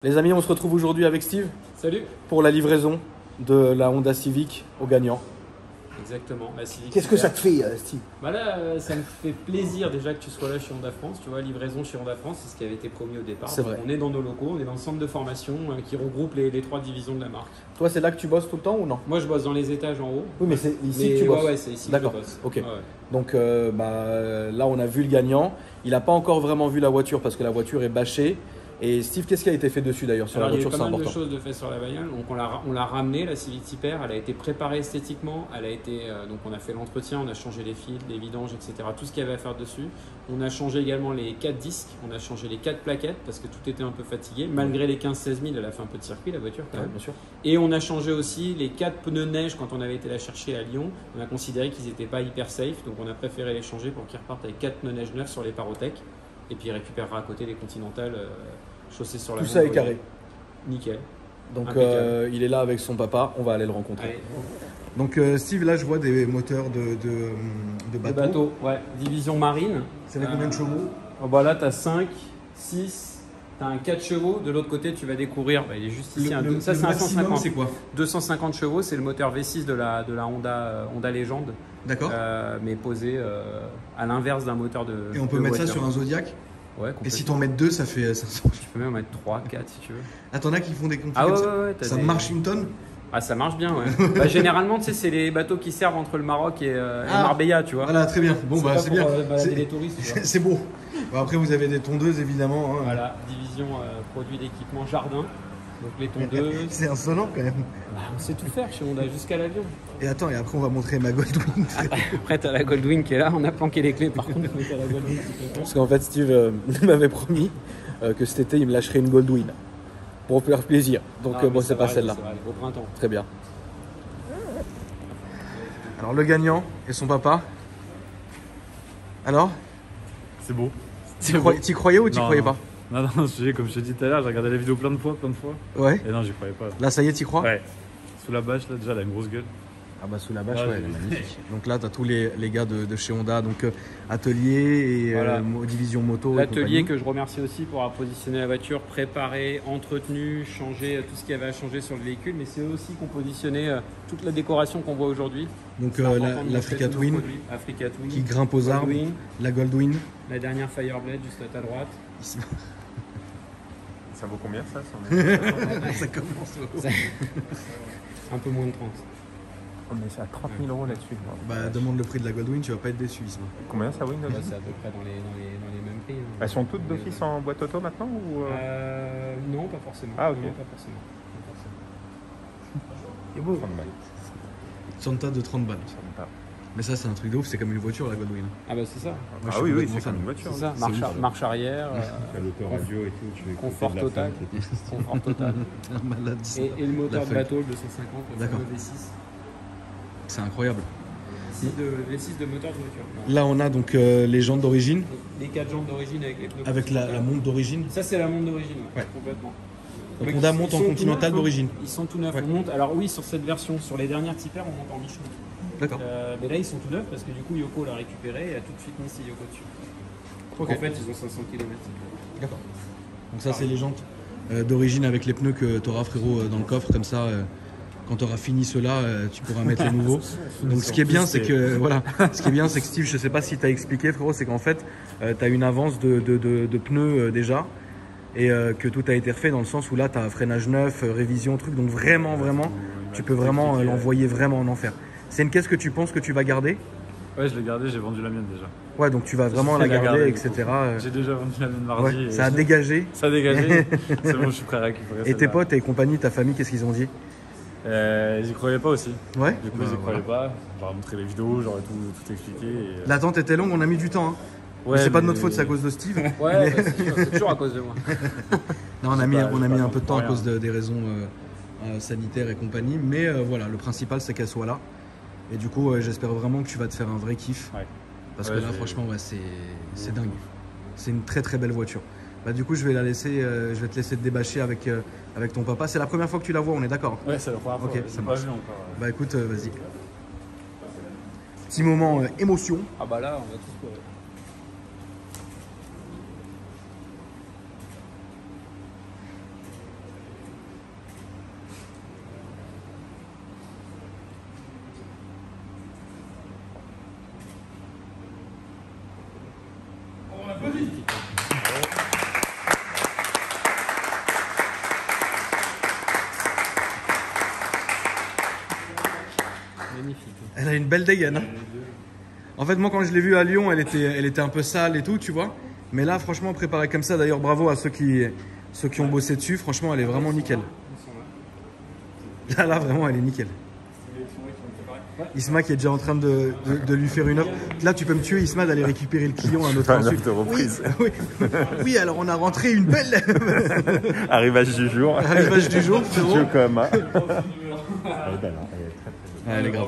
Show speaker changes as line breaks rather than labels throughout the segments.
Les amis, on se retrouve aujourd'hui avec Steve.
Salut.
Pour la livraison de la Honda Civic au gagnant.
Exactement, la Civic.
Qu'est-ce que ça te fait, Steve?
Bah là, ça me fait plaisir déjà que tu sois là chez Honda France. Tu vois, livraison chez Honda France, c'est ce qui avait été promis au départ.
C'est vrai.
On est dans nos locaux, on est dans le centre de formation qui regroupe les trois divisions de la marque.
Toi, c'est là que tu bosses tout le temps ou non?
Moi, je bosse dans les étages en haut.
Oui, mais c'est ici que tu bosses.
Ouais, c'est ici que je
D'accord.
bosse.
Ok.
Ouais.
Donc là, on a vu le gagnant. Il n'a pas encore vraiment vu la voiture parce que la voiture est bâchée. Et Steve, qu'est-ce qui a été fait dessus d'ailleurs sur la voiture?
Il y a
C'est
pas mal de
important.
choses de fait sur la bagnole. Donc on l'a ramenée, la Civic Type R. Elle a été préparée esthétiquement. Elle a été donc on a fait l'entretien, on a changé les fils, les vidanges, etc. Tout ce qu'il y avait à faire dessus. On a changé également les 4 disques. On a changé les 4 plaquettes parce que tout était un peu fatigué. Malgré les 15-16 000, elle a fait un peu de circuit la voiture quand même.
Bien sûr.
Et on a changé aussi les 4 pneus neige quand on avait été la chercher à Lyon. On a considéré qu'ils n'étaient pas hyper safe, donc on a préféré les changer pour qu'ils repartent avec 4 pneus neige neufs sur les Parotech. Et puis il récupérera à côté les Continentales chaussées sur la
Tout ça est carré.
Nickel.
Donc
Impeccable.
il est là avec son papa, on va aller le rencontrer.
Allez.
Donc Steve, là je vois des moteurs de
Le bateau, ouais. Division marine.
C'est avec combien de chevaux?
Bah là, tu as 5, 6, tu as un 4 chevaux. De l'autre côté, tu vas découvrir, il est juste ici. Ça, c'est un 150.
C'est quoi?
250 chevaux, c'est le moteur V6 de la Honda Legend.
D'accord.
Mais posé à l'inverse d'un moteur de.
Et on peut
de
mettre ça
voiture.
sur un Zodiac?
Ouais,
Et si t'en mets deux, ça fait 500.
Tu peux même en mettre 3, 4 si tu veux.
Ah, t'en as qui font des conflits
Ah
comme
ouais,
ça?
ouais,
Ça marche une tonne?
Ah, ça marche bien, ouais. Bah, généralement, tu sais, c'est les bateaux qui servent entre le Maroc et Marbella, tu vois.
Voilà, très bien. Bon, bah, c'est bien.
Balader les touristes, tu vois.
C'est beau. Bon, après, vous avez des tondeuses, évidemment. Hein.
Voilà, division produits d'équipement jardin. Donc les tondeuses.
C'est insolent quand même.
Bah, on sait tout faire chez Honda jusqu'à l'avion.
Et attends, et après, on va montrer ma Goldwing.
Après, t'as la Goldwing qui est là. On a planqué les clés par contre. Mais t'as la Goldwing qui fait
Parce qu'en fait, Steve m'avait promis que cet été, il me lâcherait une Goldwing. Pour faire plaisir. Donc, bon, c'est pas celle-là.
Au printemps.
Très bien. Alors, le gagnant et son papa. Alors,
C'est beau.
t'y croyais ou t'y
Non,
croyais
non.
pas?
Non, non, comme je te dis tout à l'heure, j'ai regardé la vidéo plein de fois.
Ouais.
Et non, j'y croyais pas.
Là, ça y est, t'y crois?
Ouais. Sous la bâche, là, déjà, elle a une grosse gueule.
Ah bah sous la bâche,
Ouais,
ouais, elle est magnifique. Donc là, tu as tous les gars de chez Honda, donc atelier et
Voilà.
division moto. et
L'atelier
compagnie.
que je remercie aussi pour avoir positionné la voiture, préparé, entretenu, changé tout ce qu'il y avait à changer sur le véhicule. Mais c'est eux aussi qui ont positionné toute la décoration qu'on voit aujourd'hui.
Donc
C'est important de montrer
l'Africa
tous nos
Twin
produits. Africa Twin,
qui grimpe aux arbres,
Goldwing,
la Goldwing.
la dernière Fireblade juste à ta droite.
Ça vaut combien ça
Ça commence.
Un peu moins de 30.
On est à 30 000 € là-dessus.
Bah demande le prix de la Goldwing, tu vas pas être déçu. Isma.
Combien ça win
Là, c'est à peu près dans les mêmes prix. hein.
Elles sont toutes d'office en boîte auto maintenant ou
Non, pas forcément.
Ah, ok.
Non, pas forcément. Pas forcément.
C'est beau. 30 balles.
Santa de 30 balles.
Ça me parle.
Mais ça, c'est un truc de ouf, c'est comme une voiture la Goldwing.
Ah bah c'est ça.
Moi, je
Ah
suis
oui, oui,
complètement
c'est
fan.
comme une voiture.
C'est ça.
C'est ouf.
Marche arrière,
L'autoradio et tout, tu veux
confort total. Confort total.
Un malade.
Et le moteur
La
de
feuille.
bateau, le 250, le
D'accord.
fameux V6.
C'est incroyable.
V6 de moteur de voiture.
Là, on a donc les jantes d'origine,
Les 4 jambes d'origine avec les pneus.
avec la montre d'origine.
Ça, c'est la montre d'origine,
Ouais.
complètement.
Donc
Mais
Honda
ils
monte
sont
en
tout
Continental
neufs,
d'origine.
Ils sont tout neufs.
Ouais.
On monte. Alors, oui, sur cette version, sur les dernières Type R, on monte en Michelin.
D'accord.
Mais là, ils sont tout neufs parce que du coup, Yoko l'a récupéré et a tout de suite mis ses Yoko dessus.
Ok.
En fait, ils ont 500 km.
D'accord. Donc ça, c'est les jantes d'origine avec les pneus que tu auras, frérot, dans le coffre. Comme ça, quand tu auras fini ceux-là, tu pourras mettre les nouveaux. Donc ce qui est bien, c'est que voilà, ce qui est bien, c'est que Steve, je sais pas si tu as expliqué, frérot, c'est qu'en fait, tu as une avance de pneus déjà et que tout a été refait dans le sens où là, tu as freinage neuf, révision, truc. Donc vraiment, tu peux vraiment l'envoyer vraiment en enfer. C'est une caisse que tu penses que tu vas garder?
Ouais, je l'ai gardée, j'ai vendu la mienne déjà.
Ouais, donc tu vas vraiment la
J'ai
garder,
gardé,
etc.
J'ai déjà vendu la mienne mardi.
Ouais,
et
ça a dégagé.
Ça a dégagé. C'est bon, je suis prêt à récupérer.
Et tes
celle-là.
potes et compagnie, ta famille, qu'est-ce qu'ils ont dit?
Ils y croyaient pas aussi.
Ouais.
Du coup,
Bah,
ils y
voilà.
croyaient pas. J'aurais montré les vidéos, j'aurais tout expliqué. Et...
L'attente était longue, on a mis du temps. Hein.
Ouais,
Mais c'est pas de
mais-
notre faute, c'est à cause de Steve.
Ouais, bah, c'est toujours à cause de moi.
Non, on a
C'est
mis,
pas-
on a
c'est
mis
pas
un peu de temps à
rien.
cause des raisons sanitaires et compagnie. Mais voilà, le principal, c'est qu'elle soit là. Et du coup, j'espère vraiment que tu vas te faire un vrai kiff.
Ouais.
Parce
Ouais,
que là,
je vais-
franchement, ouais, c'est dingue. C'est une très très belle voiture. Bah, du coup, je vais te laisser te débâcher avec ton papa. C'est la première fois que tu la vois, on est d'accord?
Ouais, c'est la première fois.
Ok,
ouais,
ça
j'ai pas
marche.
vu encore.
Bah écoute, vas-y. Petit moment émotion.
Ah bah là, on va tous pleurer.
Elle a une belle dégaine. Hein. En fait, moi, quand je l'ai vue à Lyon, elle était un peu sale et tout, tu vois. Mais là, franchement, préparée comme ça, d'ailleurs, bravo à ceux qui ont bossé dessus. Franchement, elle est vraiment nickel. Là, vraiment, elle est nickel. Isma qui est déjà en train de lui faire une offre. Là, tu peux me tuer, Isma, d'aller récupérer le client à notre insu.
de reprise.
Oui, oui, alors on a rentré une belle.
Arrivage du jour.
Arrivage du jour, frérot.
Yokohama. Elle est belle, hein. Elle est très très belle.
Ouais, elle est grave.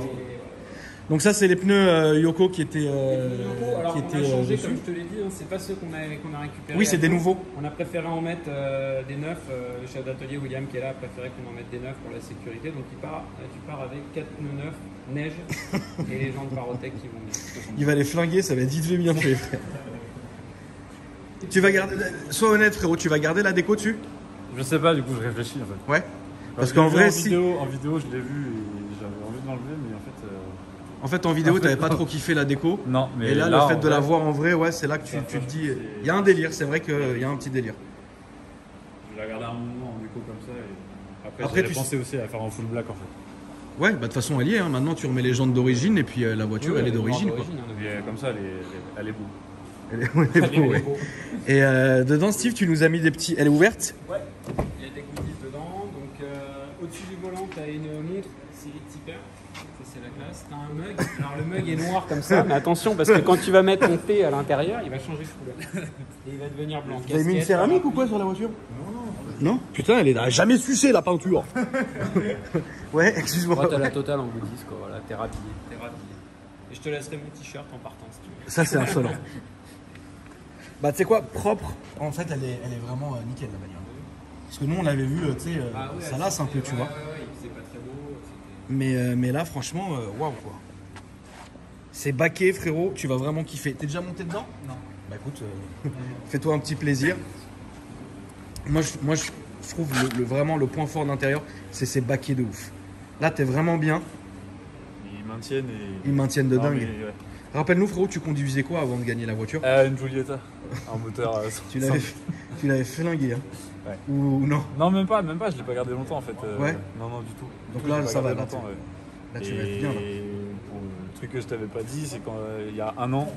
Donc ça, c'est les pneus Yoko qui étaient,
Alors,
qui
on a
étaient
changé,
dessus.
comme je te l'ai dit, hein, c'est pas ceux qu'on a récupérés.
Oui, c'est des nouveaux.
On a préféré en mettre des neufs. Le chef d'atelier William qui est là a préféré qu'on en mette des neufs pour la sécurité. Donc tu pars avec 4 pneus neufs, neige et les gens de Parotech qui vont bien.
Il va les flinguer, ça va être vite fait bien fait, frère. Tu vas garder. Sois honnête, frérot, tu vas garder la déco dessus?
Je sais pas, du coup, je réfléchis en fait.
Ouais. Parce
que
qu'en
je l'ai
vrai,
vu
si.
En vidéo, je l'ai vu et j'avais envie de l'enlever, mais en fait.
En fait, en vidéo, t'avais pas trop kiffé la déco.
Non, mais
Et là,
là,
le fait
en
de la
vrai,
voir en vrai, ouais, c'est là que tu te dis. Il y a un délire, c'est vrai qu'il y a un petit délire.
Je vais la regarder un moment en déco comme ça. Et après,
Après,
j'ai
tu-
pensé aussi à faire en full black en fait.
Ouais, bah de toute façon, elle y est. Hein. Maintenant, tu remets les jantes d'origine et puis la voiture, elle est d'origine. Quoi.
Et comme ça, elle est beau.
Elle est beau, ouais. Et dedans, Steve, tu nous as mis des petits. Elle est ouverte?
Ouais, il y a des goodies dedans. Donc au-dessus du volant, tu as une montre Civit Tipper. Ça, c'est la classe. Tu as un mug. Alors le mug est noir comme ça, mais attention parce que quand tu vas mettre ton thé à l'intérieur, il va changer de couleur. Et il va devenir blanc.
Vous avez mis une céramique ou quoi sur la voiture? Non. Putain, elle a jamais sucé la peinture. Ouais, excuse-moi.
Tu as la totale en goodies, quoi. Voilà, t'es rhabillé. Et je te laisserai mon t-shirt en partant si tu veux.
Ça, c'est insolent. Bah, tu sais quoi, propre. En fait, elle est vraiment nickel la bagnole. Parce que nous, on l'avait vu, tu sais, ça lasse un peu, tu vois.
Ouais, il faisait pas très beau.
Mais là, franchement, waouh quoi. C'est baqué, frérot. Tu vas vraiment kiffer. T'es déjà monté dedans?
Non.
Bah écoute, fais-toi un petit plaisir. Moi, je trouve vraiment le point fort d'intérieur, c'est ces baquets de ouf. Là, t'es vraiment bien.
Ils maintiennent et.
Ils maintiennent de
Non,
dingue.
mais, ouais.
Rappelle-nous, frérot, tu conduisais quoi avant de gagner la voiture?
Une Giulietta. Un moteur.
Tu l'avais flingué, hein?
Ouais.
Ou non?
Non, même pas, je l'ai pas gardé longtemps en fait.
Ouais.
Non, du tout.
Donc
Du
là,
je l'ai pas
ça va,
gardé
là,
longtemps, ouais.
Là, tu vas être bien, là.
Et pour le truc que je t'avais pas dit, c'est quand il y a un an,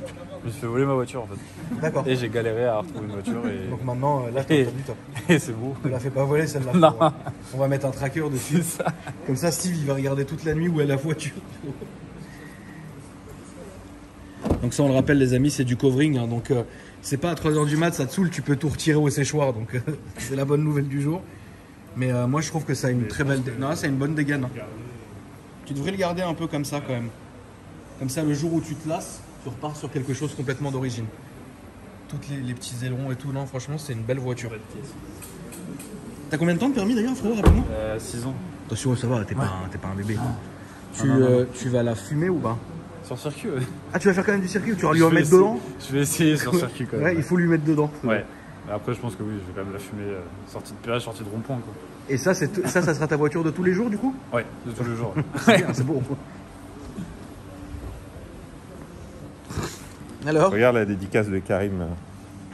je me suis fait voler ma voiture en fait.
D'accord.
Et j'ai galéré à retrouver une voiture et,
Donc maintenant, là, t'as du top.
et c'est beau.
Ne la fais pas voler celle-là.
Non.
frérot. On va mettre un tracker dessus.
C'est ça.
Comme ça, Steve, il va regarder toute la nuit où est la voiture. Donc ça, on le rappelle, les amis, c'est du covering. Hein, donc c'est pas à 3h du mat, ça te saoule, tu peux tout retirer au séchoir. Donc c'est la bonne nouvelle du jour. Mais moi, je trouve que ça a une très belle... Non, c'est une bonne dégaine. Hein. Tu devrais le garder un peu comme ça quand même. Comme ça, le jour où tu te lasses, tu repars sur quelque chose complètement d'origine. Toutes les petits ailerons et tout. Non, franchement, c'est une belle voiture. T'as combien de temps de permis d'ailleurs, frérot, rappelle-moi?
6 ans.
Attention, ça va, t'es pas un bébé.
Non.
Tu vas la fumer ou pas?
Sur circuit, ouais.
Ah, tu vas faire quand même du circuit ou tu vas lui
Je
en
vais
mettre
essayer-
dedans?
Je vais essayer sur circuit quand même.
Ouais, il faut lui mettre dedans.
Ouais. Mais après, je pense que oui, je vais quand même la fumer. Sortie de péage, sortie de rond-point quoi.
Et ça, ça sera ta voiture de tous les jours du coup?
Ouais, de tous les jours.
C'est bien, c'est beau. Alors?
Regarde la dédicace de Karim.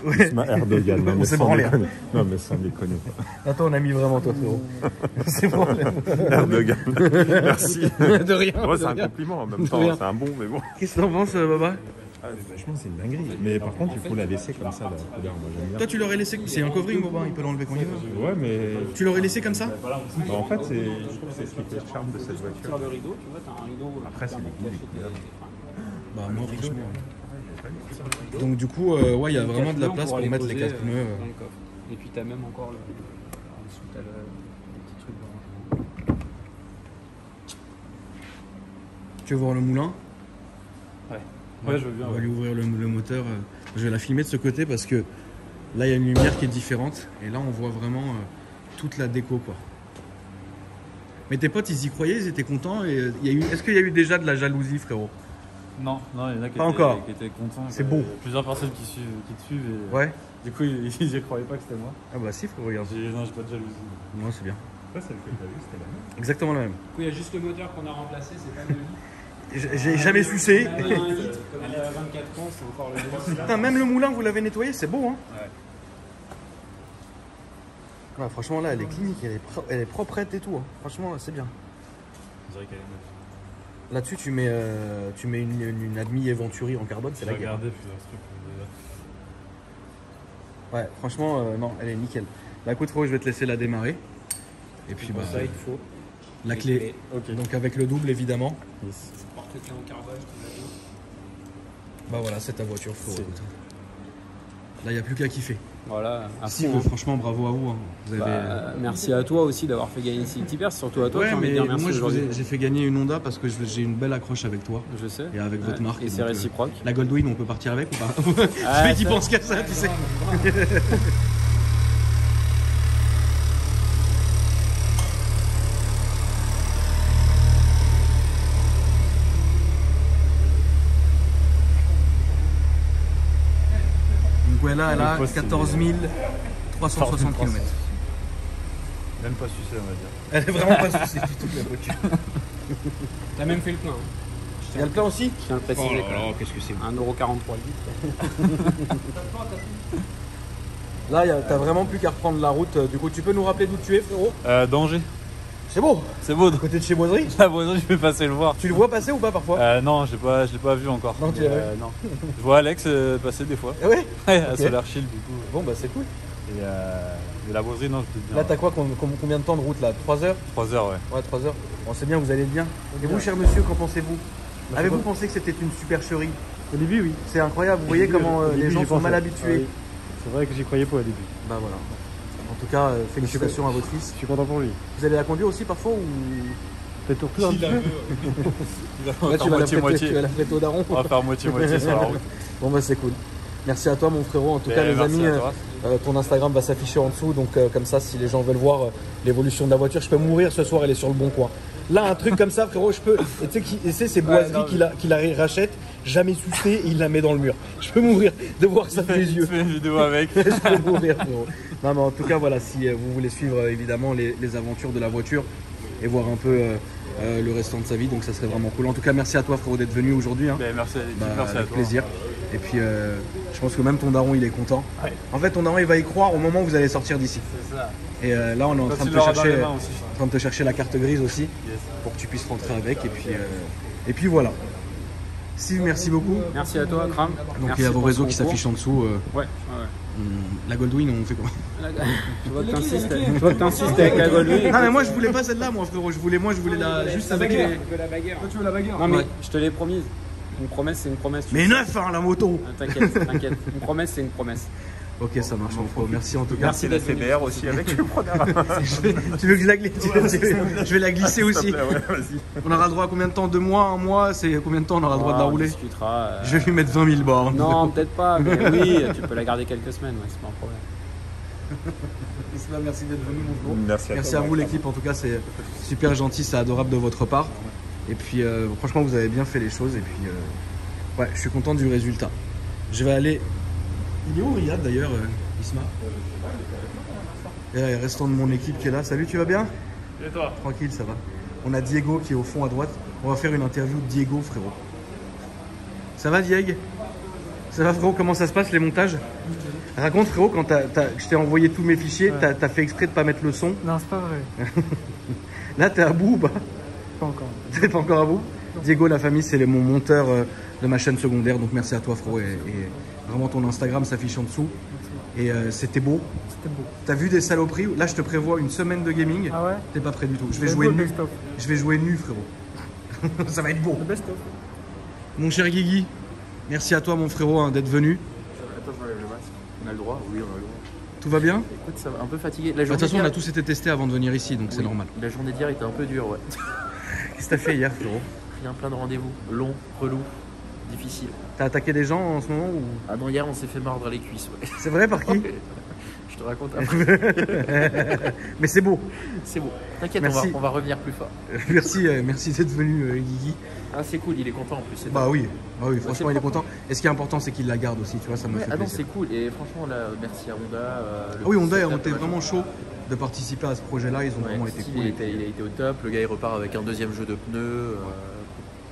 Ouais.
Isma Erdogan. Non,
On
mais
s'est
sans
branlé,
déconner. Non, mais sans déconner.
Attends, on a mis vraiment toi, frérot. C'est bon.
Erdogan. Merci.
De rien.
Moi,
de
c'est un
rien.
compliment en même
De
temps.
rien.
C'est un bon, mais bon.
Qu'est-ce que t'en penses, Baba?
Ah, mais franchement, c'est une dinguerie. Mais par contre, il faut la laisser comme ça, la couleur. Moi, j'aime bien.
Toi, tu l'aurais laissé. C'est un covering, Baba, il peut l'enlever quand il veut.
Ouais, mais
Tu l'aurais laissé comme ça?
bah, en fait, je trouve que c'est ce qui fait le charme de cette
Sur
voiture.
le rideau, tu vois, t'as un rideau.
Après, c'est les goûts, les couleurs.
Bah, moi, franchement. Donc, du coup, ouais, il y a vraiment de la place pour mettre les 4 pneus.
Dans le coffre. Et puis t'as même encore en dessous, t'as le petit truc de rangement.
Tu veux voir le moulin?
Ouais, je veux bien.
On va
Ouais.
lui ouvrir le moteur. Je vais la filmer de ce côté parce que là, il y a une lumière qui est différente. Et là, on voit vraiment toute la déco, quoi. Mais tes potes, ils y croyaient, ils étaient contents. Et est-ce qu'il y a eu déjà de la jalousie, frérot?
Non, il y en a qui
Pas encore.
étaient contents.
C'est
quoi.
beau.
Il y a plusieurs personnes qui te suivent. Et,
Ouais.
Du coup, ils y croyaient pas que c'était moi.
Ah bah si, frérot, regarde.
Non, j'ai pas de jalousie.
Non, c'est bien.
Ouais, celle que t'as vue, c'était la même.
Exactement la même.
Du coup, il y a juste le moteur qu'on a remplacé, c'est pas le lit.
J'ai jamais sucé.
On avait un litre, comme il a 24 ans, c'est encore le même.
Putain, même le moulin, vous l'avez nettoyé, c'est beau, hein?
Ouais.
Ouais, franchement, là, elle est clinique, elle est proprette et tout. Hein. Franchement, c'est bien.
On dirait qu'elle est neuve.
Là-dessus, tu mets une Admi Venturi en carbone, c'est la guerre.
Regardez plusieurs trucs.
Ouais, franchement, non, elle est nickel. Bah écoute, frérot, je vais te laisser la démarrer. Et puis, bah,
ça, il faut.
la
les
clé.
clés.
Ok.
Donc, avec le double, évidemment.
Yes.
Porte-clés en carbone, comme la vie.
Bah voilà, c'est ta voiture, frérot.
C'est-
écoute. Là, il n'y a plus qu'à kiffer.
Voilà, à
Si,
fond, hein.
franchement, bravo à vous. Hein. Vous avez...
Bah, merci à toi aussi d'avoir fait gagner City Pair, surtout à toi.
ouais,
j'ai envie de
mais
dire merci
moi,
aujourd'hui.
j'ai fait gagner une Honda parce que j'ai une belle accroche avec toi.
Je sais.
Et avec votre marque.
Et c'est
donc,
réciproque.
la Goldwyn, on peut partir avec ou pas?
Ah,
Le mec, il
ça-
pense qu'à ça, tu sais. Donc ouais, là, elle a
Le poste,
14 360 km.
Même pas sucé, on va dire.
Elle est vraiment pas souciée du tout de la voiture.
T'as même fait le plein.
Il y a le plein aussi?
Je tiens à le préciser. quand même.
qu'est-ce que c'est
1,43 le litre.
Là, t'as vraiment plus qu'à reprendre la route. Du coup, tu peux nous rappeler d'où tu es, frérot?
Danger.
C'est beau.
C'est beau.
À côté de chez Boiserie.
La voisin, je vais passer le voir.
Tu le vois passer ou pas parfois?
Non, je l'ai pas vu encore.
Non, tu
Mais,
l'as vu
non. Je vois Alex passer des fois.
Ah ouais.
Ouais, à
Ok.
Solar Shield du coup.
Bon, bah c'est cool.
Et la boiserie, non, je peux te dire.
Là, t'as quoi? Combien de temps de route là? 3 heures?
3 heures, ouais.
Ouais, 3 heures. Bon, c'est bien, vous allez bien. Et vous, cher monsieur, qu'en pensez-vous? Avez-vous pensé que c'était une supercherie?
Au début, oui.
C'est incroyable, vous voyez comment
Au
les
début,
gens
j'y
sont
pensais.
mal
Ah
habitués.
oui. C'est vrai que j'y croyais pas au début.
Bah voilà. En tout cas, félicitations à votre fils.
Je suis content pour lui.
Vous allez la conduire aussi parfois ou...
Peut-être tout un petit peu.
Là, tu vas la prêter,
moitié-moitié.
tu vas la prêter au daron.
On va faire moitié-moitié sur la route.
Bon bah c'est cool. Merci à toi mon frérot. En tout
Et
cas les
merci
amis,
à toi.
ton Instagram va s'afficher en dessous. Donc comme ça si les gens veulent voir l'évolution de la voiture, je peux mourir ce soir, elle est sur le bon coin. Là un truc comme ça frérot, je peux. Et tu sais c'est Boiserie qui la rachète, jamais sucé et il la met dans le mur. Je peux mourir de voir ça sous les yeux.
Fais une vidéo avec.
Je peux mourir frérot. Non mais en tout cas voilà, si vous voulez suivre évidemment les aventures de la voiture et voir un peu le restant de sa vie, donc ça serait vraiment cool. En tout cas merci à toi frérot d'être venu aujourd'hui. Hein.
Ben, merci,
Bah,
merci à
avec
toi.
plaisir. Et puis je pense que même ton daron il est content.
Ouais.
En fait ton daron il va y croire au moment où vous allez sortir d'ici.
C'est ça.
Et là on est en
Quand
train de
il
te
l'aura dans les
chercher,
mains aussi.
en train de te chercher la carte grise aussi
Yes.
pour que tu puisses rentrer avec. Et puis voilà. Steve, merci beaucoup.
Merci à toi, Kram.
Donc
Merci
il y a vos
pour
réseaux
ton
qui
cours.
s'affichent en dessous.
Ouais, ouais.
La Goldwyn on fait comment?
Je vois que t'insistes avec la Goldwyn.
Non mais moi je voulais pas celle-là moi frérot. Je voulais la juste avec les...
la bagarre.
Toi, tu veux la bagarre?
Non mais
Ouais.
je te l'ai promise. Une promesse, c'est une promesse.
Mais neuf hein la moto.
Ah, T'inquiète, t'inquiète. Une promesse, c'est une promesse.
Ok ça marche mon frérot. Merci en tout cas.
Merci d'être venu.
CBR aussi avec le preneur.
Tu veux que je la glisse? Je vais la glisser aussi.
Ouais, vas-y.
On aura le droit à combien de temps? 2 mois? 1 mois? C'est combien de temps on aura le droit de la
On
rouler?
discutera.
Je vais lui mettre 20 000 bornes.
Non, peut-être pas, mais oui, tu peux la garder quelques semaines, ouais, c'est pas un problème.
Merci d'être venu mon frérot.
Merci à
Merci
toi.
à vous l'équipe, en tout cas c'est super gentil, c'est adorable de votre part. Et puis franchement vous avez bien fait les choses et puis ouais je suis content du résultat. Je vais aller... Il est où Riyad d'ailleurs Isma? Et là, il y a le restant de mon équipe qui est là. Salut, tu vas bien?
Et toi?
Tranquille, ça va. On a Diego qui est au fond à droite. On va faire une interview de Diego frérot. Ça va Diego? Ça va frérot, comment ça se passe les montages? Raconte frérot, quand je t'ai envoyé tous mes fichiers,
Ouais.
t'as fait exprès de pas mettre le son.
Non, c'est pas vrai.
Là t'es à bout ou pas?
Pas encore.
T'es pas encore à bout? Diego, la famille, c'est mon monteur de ma chaîne secondaire, donc merci à toi frérot. Et vraiment ton Instagram s'affiche en dessous. Et c'était beau.
C'était beau.
T'as vu des saloperies? Là je te prévois une semaine de gaming.
Ah ouais?
T'es pas prêt du tout. Je vais
C'est
jouer
beau, le
nu.
best-of.
Je vais jouer nu frérot. Ça va être beau.
Le best-of.
Mon cher Guigui, merci à toi mon frérot hein, d'être venu.
Attends, je enlève le masque. On a le droit? Oui, on a le droit.
Tout va bien?
Écoute, ça va, un peu fatigué.
De toute façon on a tous été testés avant de venir ici, donc c'est
Oui,
normal.
La journée d'hier était un peu dure, ouais.
Qu'est-ce que t'as fait hier frérot?
Rien, plein de rendez-vous. Long, relou, difficile.
T'as attaqué des gens en ce moment ou...
Ah non, hier on s'est fait mordre les cuisses, ouais.
C'est vrai par qui?
Je te raconte après.
Mais c'est beau.
C'est bon. T'inquiète,
Merci.
on va revenir plus fort.
Merci d'être venu Guigui.
Ah, c'est cool, il est content en plus. c'est
Bah
top.
oui, franchement
c'est
il est
propre,
content. Et ce qui est important c'est qu'il la garde aussi, tu vois, ça me
Ouais,
fait
ah non,
plaisir.
c'est cool. Et franchement, là, merci à Honda.
Ah oui, Honda
setup,
on était
machin.
vraiment chaud de participer à ce projet-là, ils ont
Ouais,
vraiment été
Steve,
cool.
il a été au top. Le gars, il repart avec un deuxième jeu de pneus.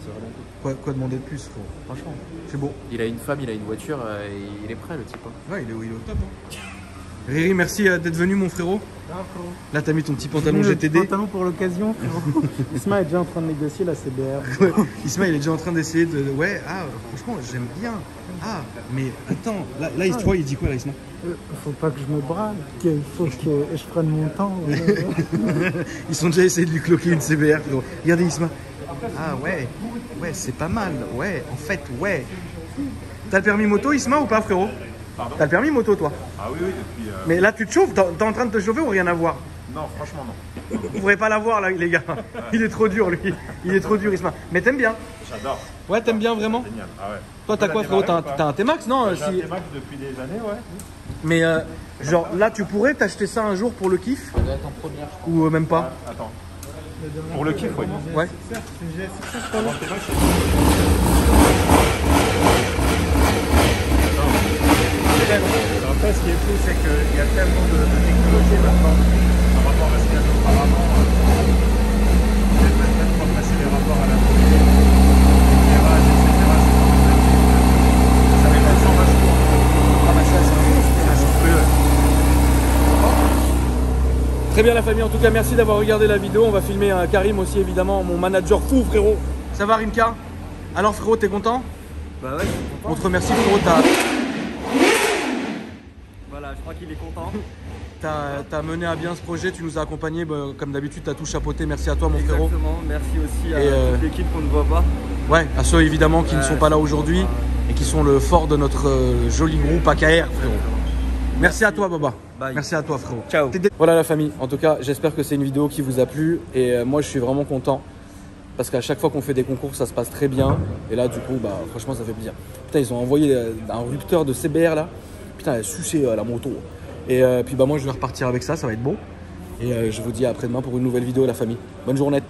C'est vraiment cool.
Quoi demander de plus frérot?
Franchement.
C'est beau.
Il a une femme, il a une voiture, et il est prêt, le type. Hein.
Ouais, il est au top. Hein. Riri, merci d'être venu, mon frérot. Là, t'as mis ton petit pantalon GTD.
Pantalon pour l'occasion, frérot. Isma est déjà en train de négocier la CBR.
Isma, il est déjà en train d'essayer de. Ouais, franchement, j'aime bien. Ah, mais attends, là il se croit, il dit quoi là, Isma?
Faut pas que je me braque, il faut que je prenne mon temps.
Ils sont déjà essayé de lui cloquer une CBR, frérot. Regardez, Isma. Ah ouais, c'est pas mal. Ouais, en fait, ouais. T'as le permis moto, Isma, ou pas, frérot? T'as le permis moto, toi?
Ah oui, depuis.
Mais là, tu te chauffes? T'es en train de te chauffer ou rien à voir?
Non, franchement, non.
Vous pourrez pas l'avoir, là, les gars. Il est trop dur, lui. Il est trop dur, Isma. Mais t'aimes bien?
J'adore.
Ouais, t'aimes bien vraiment?
Génial. Ah ouais.
Toi, t'as quoi, frérot? T'as un T-Max, non?
J'ai un T-Max depuis des années, ouais.
Mais genre, là, tu pourrais t'acheter ça un jour pour le kiff?
Ça doit être en première, je crois.
Ou même pas?
Attends. Pour le kiff, oui.
Ouais.
Après, ce qui est fou, c'est qu'il y a tellement de technologie maintenant par rapport à ce qu'il y avait auparavant. Même pour passer les rapports à la télé, l'éclairage, etc. Ça met pas le sang vachement. Ah bah ça, c'est monstrueux.
Très bien, la famille. En tout cas, merci d'avoir regardé la vidéo. On va filmer Karim aussi, évidemment, mon manager fou, frérot. Ça va, Rimka? Alors, frérot, t'es content?
Bah ouais, je suis content.
On te remercie, frérot.
Voilà, je crois qu'il est content.
T'as mené à bien ce projet, tu nous as accompagnés, comme d'habitude, t'as tout chapeauté. Merci à toi, mon frérot.
Exactement, merci aussi à
Et,
toute l'équipe qu'on ne voit pas.
Ouais, à ceux évidemment qui ne sont pas là aujourd'hui et qui sont le fort de notre joli groupe AKR, frérot. Merci à toi, Baba.
Bye.
Merci à toi, frérot.
Ciao.
Voilà, la famille. En tout cas, j'espère que c'est une vidéo qui vous a plu. Et moi, je suis vraiment content. Parce qu'à chaque fois qu'on fait des concours, ça se passe très bien. Et là, du coup, bah, franchement, ça fait plaisir. Putain, ils ont envoyé un rupteur de CBR là. Putain, elle a sucé la moto. Et puis, bah, moi, je vais repartir avec ça. Ça va être beau. Et je vous dis à après-demain pour une nouvelle vidéo, la famille. Bonne journée.